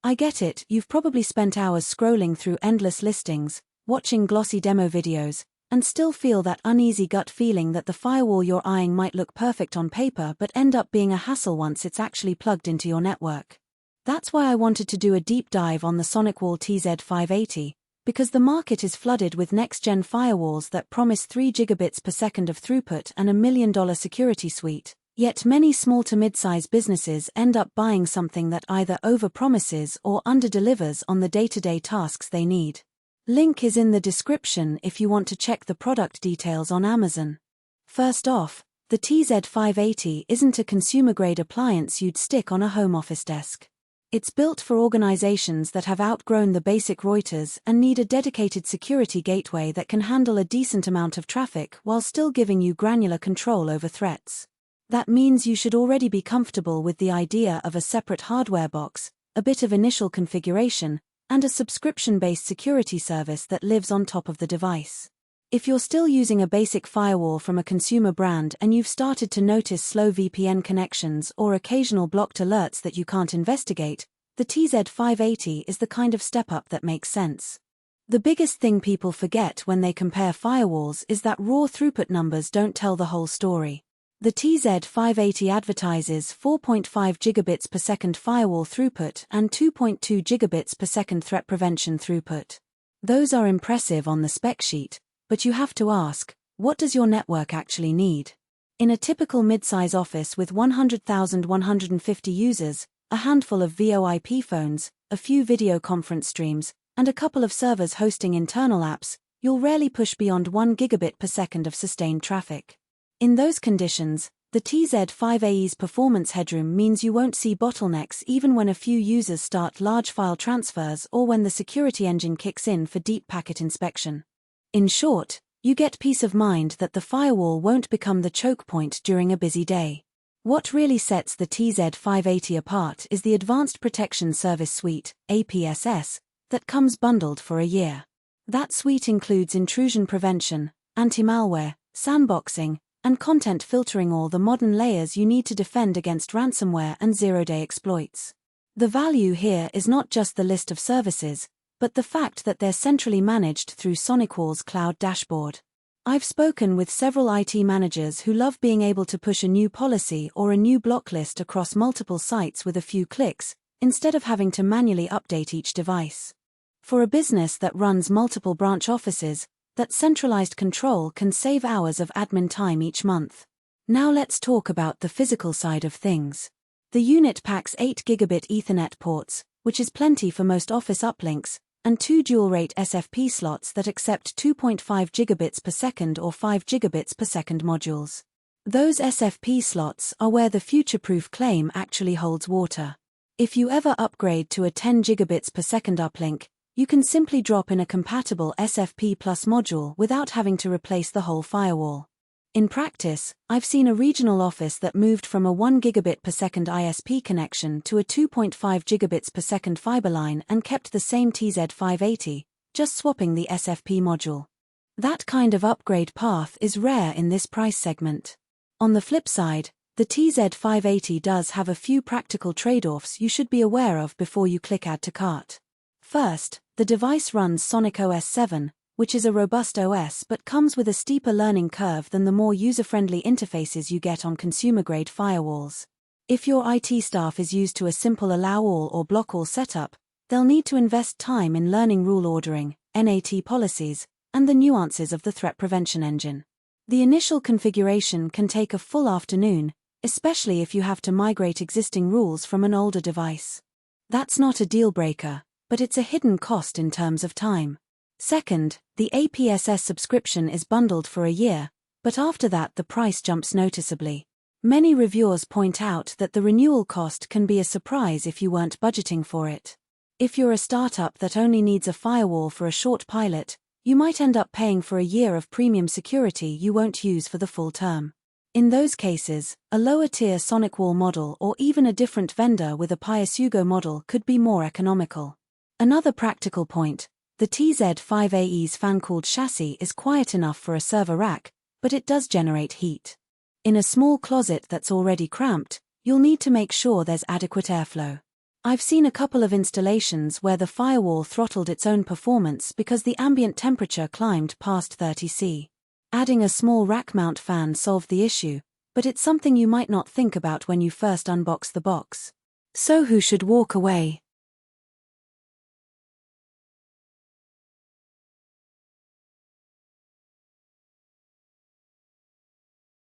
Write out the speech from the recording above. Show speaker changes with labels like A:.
A: I get it, you've probably spent hours scrolling through endless listings, watching glossy demo videos, and still feel that uneasy gut feeling that the firewall you're eyeing might look perfect on paper but end up being a hassle once it's actually plugged into your network. That's why I wanted to do a deep dive on the SonicWall TZ580, because the market is flooded with next-gen firewalls that promise 3 gigabits per second of throughput and a $1 million security suite, yet many small to mid-size businesses end up buying something that either over-promises or under-delivers on the day-to-day tasks they need. Link is in the description if you want to check the product details on Amazon. First off, the TZ580 isn't a consumer-grade appliance you'd stick on a home office desk. It's built for organizations that have outgrown the basic routers and need a dedicated security gateway that can handle a decent amount of traffic while still giving you granular control over threats. That means you should already be comfortable with the idea of a separate hardware box, a bit of initial configuration, and a subscription-based security service that lives on top of the device. If you're still using a basic firewall from a consumer brand and you've started to notice slow VPN connections or occasional blocked alerts that you can't investigate, the TZ580 is the kind of step-up that makes sense. The biggest thing people forget when they compare firewalls is that raw throughput numbers don't tell the whole story. The TZ580 advertises 4.5 gigabits per second firewall throughput and 2.2 gigabits per second threat prevention throughput. Those are impressive on the spec sheet, but you have to ask, what does your network actually need? In a typical mid-size office with 100,150 users, a handful of VoIP phones, a few video conference streams, and a couple of servers hosting internal apps, you'll rarely push beyond 1 gigabit per second of sustained traffic. In those conditions, the TZ580's performance headroom means you won't see bottlenecks even when a few users start large file transfers or when the security engine kicks in for deep packet inspection. In short, you get peace of mind that the firewall won't become the choke point during a busy day. What really sets the TZ580 apart is the Advanced Protection Service Suite, APSS, that comes bundled for a year. That suite includes intrusion prevention, anti-malware, sandboxing, and content filtering, all the modern layers you need to defend against ransomware and zero-day exploits. The value here is not just the list of services, but the fact that they're centrally managed through SonicWall's cloud dashboard. I've spoken with several IT managers who love being able to push a new policy or a new block list across multiple sites with a few clicks, instead of having to manually update each device. For a business that runs multiple branch offices, that centralized control can save hours of admin time each month. Now let's talk about the physical side of things. The unit packs 8 Gigabit Ethernet ports, which is plenty for most office uplinks, and 2 dual-rate SFP slots that accept 2.5 gigabits per second or 5 gigabits per second modules. Those SFP slots are where the future-proof claim actually holds water. If you ever upgrade to a 10 gigabits per second uplink, you can simply drop in a compatible SFP Plus module without having to replace the whole firewall. In practice, I've seen a regional office that moved from a 1 gigabit per second ISP connection to a 2.5 gigabits per second fiber line and kept the same TZ580, just swapping the SFP module. That kind of upgrade path is rare in this price segment. On the flip side, the TZ580 does have a few practical trade-offs you should be aware of before you click Add to Cart. First, the device runs Sonic OS 7, which is a robust OS but comes with a steeper learning curve than the more user-friendly interfaces you get on consumer-grade firewalls. If your IT staff is used to a simple allow-all or block-all setup, they'll need to invest time in learning rule ordering, NAT policies, and the nuances of the threat prevention engine. The initial configuration can take a full afternoon, especially if you have to migrate existing rules from an older device. That's not a deal-breaker, but it's a hidden cost in terms of time. Second, the APSS subscription is bundled for a year, but after that the price jumps noticeably. Many reviewers point out that the renewal cost can be a surprise if you weren't budgeting for it. If you're a startup that only needs a firewall for a short pilot, you might end up paying for a year of premium security you won't use for the full term. In those cases, a lower-tier SonicWall model or even a different vendor with a pay-as-you-go model could be more economical. Another practical point, the TZ580's fan-cooled chassis is quiet enough for a server rack, but it does generate heat. In a small closet that's already cramped, you'll need to make sure there's adequate airflow. I've seen a couple of installations where the firewall throttled its own performance because the ambient temperature climbed past 30°C. Adding a small rack mount fan solved the issue, but it's something you might not think about when you first unbox the box. So who should walk away?